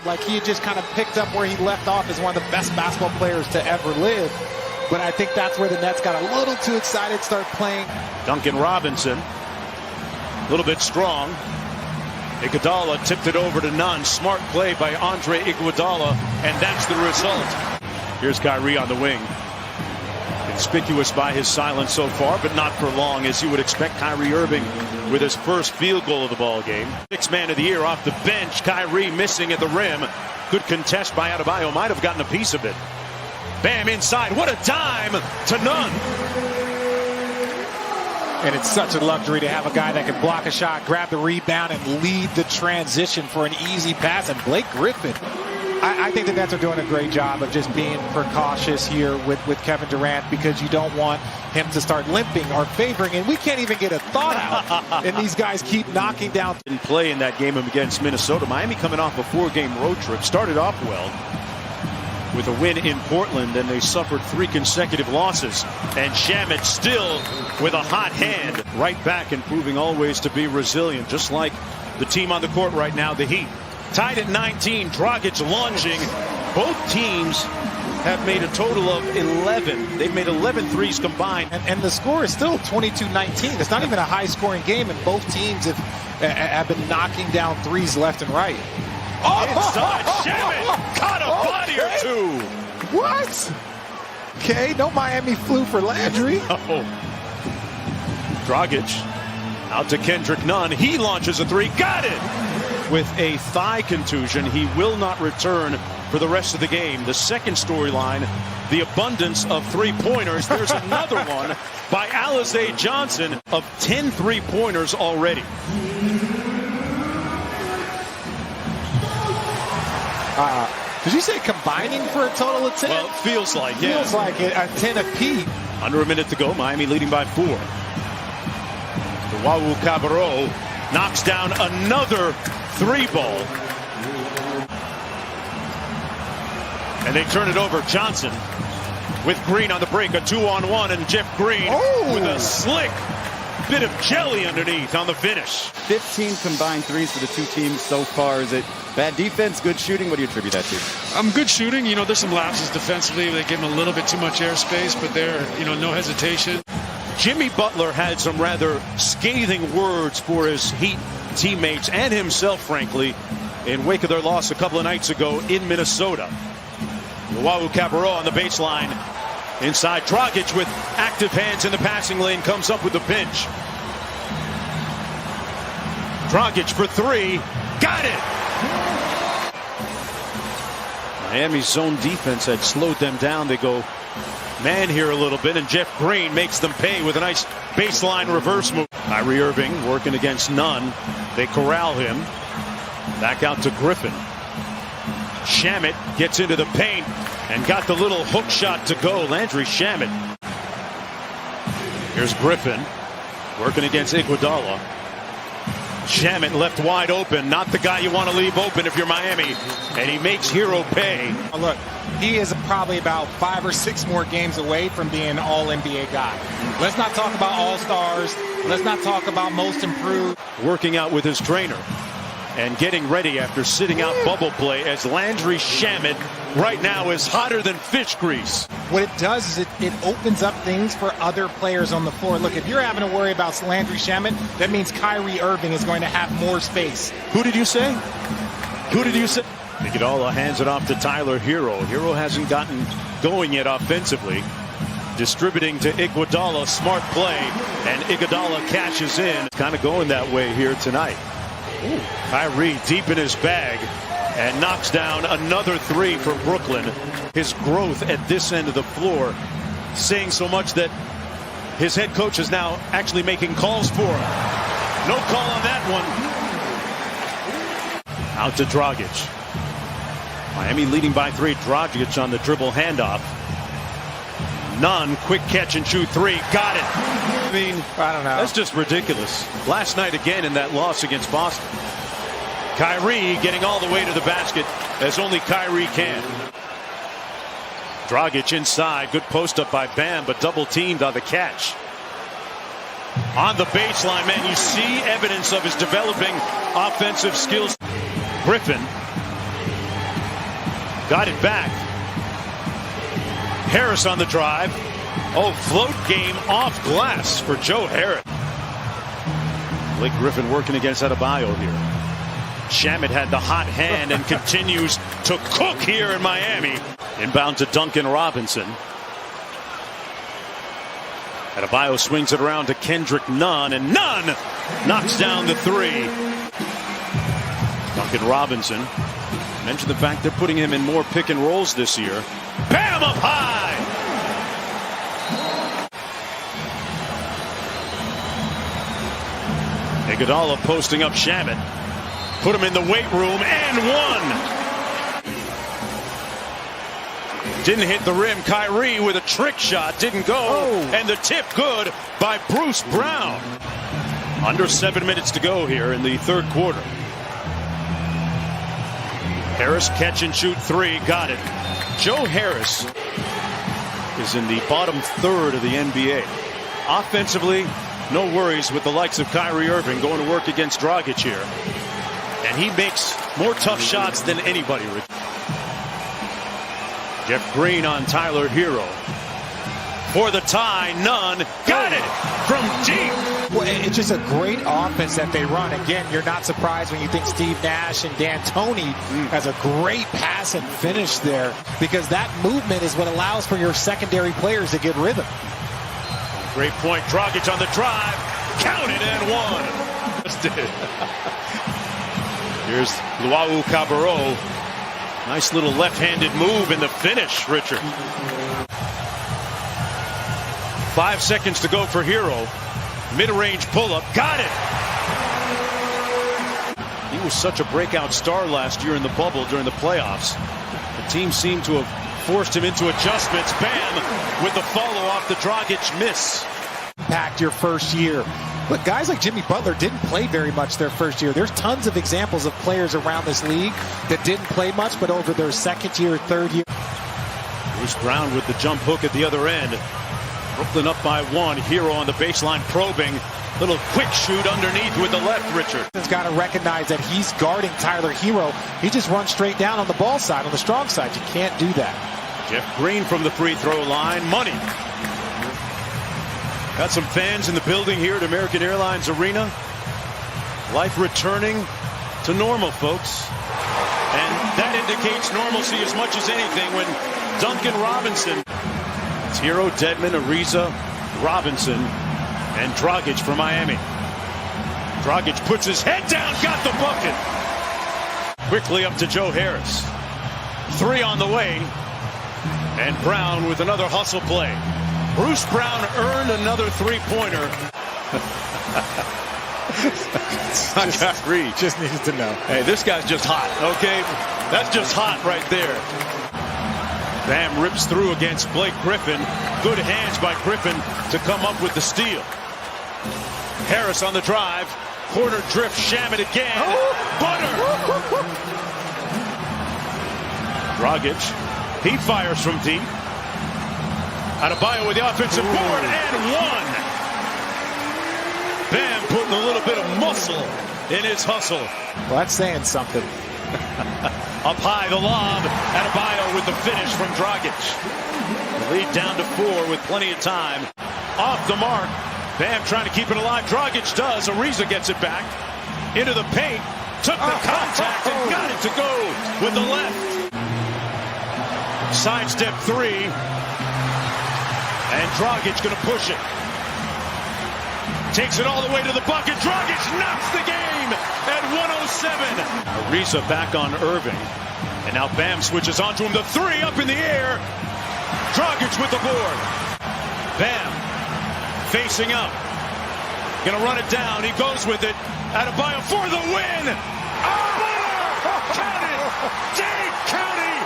Like he had just kind of picked up where he left off as one of the best basketball players to ever live. But I think that's where the Nets got a little too excited, start playing. Duncan Robinson, a little bit strong. Iguodala tipped it over to Nunn. Smart play by Andre Iguodala, and that's the result. Here's Kyrie on the wing. Conspicuous by his silence so far, but not for long, as you would expect. Kyrie Irving with his first field goal of the ball game. Sixth man of the year off the bench. Kyrie missing at the rim. Good contest by Adebayo. Might have gotten a piece of it. Bam inside. What a dime to Nunn. And it's such a luxury to have a guy that can block a shot, grab the rebound, and lead the transition for an easy pass. And Blake Griffin, I think the Nets are doing a great job of just being precautious here with Kevin Durant, because you don't want him to start limping or favoring. And we can't even get a thought out. And these guys keep knocking down. Didn't play in that game against Minnesota. Miami coming off a 4-game road trip. Started off well with a win in Portland, and they suffered 3 consecutive losses. And Shamet still with a hot hand. Right back and proving always to be resilient, just like the team on the court right now, the Heat. Tied at 19, Dragic lunging. Both teams have made a total of 11. They've made 11 threes combined. And the score is still 22-19. It's not even a high-scoring game, and both teams have been knocking down threes left and right. Inside, Shamet caught a body or two. What? Okay, no Miami flu for Landry. Oh. Dragic out to Kendrick Nunn. He launches a three. Got it! With a thigh contusion, he will not return for the rest of the game. The second storyline, the abundance of three-pointers. There's another one by Alize Johnson of 10 three-pointers already. Did you say combining for a total of 10? Well, it feels like, yeah. Feels like it, a 10 apiece. Under a minute to go, Miami leading by 4. João Cabarrot knocks down another 3-ball. And they turn it over. Johnson with Green on the break. A 2-on-1, and Jeff Green with a slick bit of jelly underneath on the finish. 15 combined threes for the two teams so far. Is it bad defense, good shooting? What do you attribute that to? Good shooting. You know, there's some lapses defensively. They give him a little bit too much airspace, but they're, no hesitation. Jimmy Butler had some rather scathing words for his Heat teammates and himself, frankly, in wake of their loss a couple of nights ago in Minnesota. João Cabarrot on the baseline. Inside, Dragic with active hands in the passing lane comes up with the pinch. Dragic for 3. Got it! Miami's zone defense had slowed them down. They go man here a little bit, and Jeff Green makes them pay with a nice baseline reverse move. Kyrie Irving working against Nunn. They corral him. Back out to Griffin. Shamet gets into the paint and got the little hook shot to go. Landry Shamet. Here's Griffin working against Iguodala. Shamet left wide open. Not the guy you want to leave open if you're Miami. And he makes Hero pay. Look, he is probably about 5 or 6 more games away from being an all-NBA guy. Let's not talk about all-stars. Let's not talk about most improved. Working out with his trainer and getting ready after sitting out bubble play, as Landry Shamet right now is hotter than fish grease. What it does is it opens up things for other players on the floor. Look, if you're having to worry about Landry Shamet, that means Kyrie Irving is going to have more space. Who did you say? Who did you say? Iguodala hands it off to Tyler Hero. Hero hasn't gotten going yet offensively. Distributing to Iguodala, smart play, and Iguodala cashes in. It's kind of going that way here tonight. Ooh. Kyrie deep in his bag and knocks down another 3 for Brooklyn. His growth at this end of the floor saying so much that his head coach is now actually making calls for him. No call on that one. Out to Dragic. Miami leading by 3. Dragic on the dribble handoff. Nunn, quick catch and shoot 3. Got it. I mean, I don't know. That's just ridiculous. Last night again in that loss against Boston. Kyrie getting all the way to the basket as only Kyrie can. Dragic inside. Good post up by Bam, but double teamed on the catch. On the baseline, man, you see evidence of his developing offensive skills. Griffin Got it back. Harris on the drive. Oh, float game off glass for Joe Harris. Blake Griffin working against Adebayo here. Shamet had the hot hand and continues to cook here in Miami. Inbound to Duncan Robinson. Adebayo swings it around to Kendrick Nunn, and Nunn knocks down the three. Duncan Robinson. Mentioned the fact they're putting him in more pick and rolls this year. Bam, up high! Iguodala posting up Shamet. Put him in the weight room and one. Didn't hit the rim. Kyrie with a trick shot. Didn't go. And the tip good by Bruce Brown. Under 7 minutes to go here in the third quarter. Harris catch and shoot three. Got it. Joe Harris is in the bottom third of the NBA. Offensively, no worries with the likes of Kyrie Irving going to work against Dragic here. And he makes more tough shots than anybody. Jeff Green on Tyler Hero. For the tie, Nunn got it from deep. Well, it's just a great offense that they run. Again, you're not surprised when you think Steve Nash and D'Antoni has a great pass and finish there, because that movement is what allows for your secondary players to get rhythm. Great point. Dragic on the drive. Counted and one. Just did. Here's Luau Cabarro. Nice little left-handed move in the finish, Richard. 5 seconds to go for Hero. Mid-range pull-up. Got it! He was such a breakout star last year in the bubble during the playoffs. The team seemed to have forced him into adjustments. Bam! With the follow off the Dragic miss. Packed your first year. But guys like Jimmy Butler didn't play very much their first year. There's tons of examples of players around this league that didn't play much, but over their second year, third year. Bruce Brown with the jump hook at the other end. Brooklyn up by one. Hero on the baseline probing. Little quick shoot underneath with the left, Richard. He's got to recognize that he's guarding Tyler Hero. He just runs straight down on the ball side, on the strong side. You can't do that. Jeff Green from the free throw line. Money. Got some fans in the building here at American Airlines Arena. Life returning to normal, folks. And that indicates normalcy as much as anything when Duncan Robinson. It's Hero, Dedmon, Ariza, Robinson, and Dragic for Miami. Dragic puts his head down, got the bucket. Quickly up to Joe Harris. Three on the way. And Brown with another hustle play. Bruce Brown earned another three-pointer. Just needed to know. Hey, this guy's just hot, okay? That's just hot right there. Bam rips through against Blake Griffin. Good hands by Griffin to come up with the steal. Harris on the drive. Corner drift, Shamet again. Butter! Dragic. He fires from deep. Adebayo with the offensive board and one. Bam putting a little bit of muscle in his hustle. Well, that's saying something. Up high, the lob. Adebayo with the finish from Dragic. The lead down to 4 with plenty of time. Off the mark. Bam trying to keep it alive. Dragic does. Ariza gets it back. Into the paint. Took the contact and got it to go with the left. Sidestep three. And Dragic going to push it. Takes it all the way to the bucket. Dragic knocks the game at 107. Ariza back on Irving. And now Bam switches onto him. The three up in the air. Dragic with the board. Bam facing up. Going to run it down. He goes with it. Adebayo for the win. Oh, count it. Dade County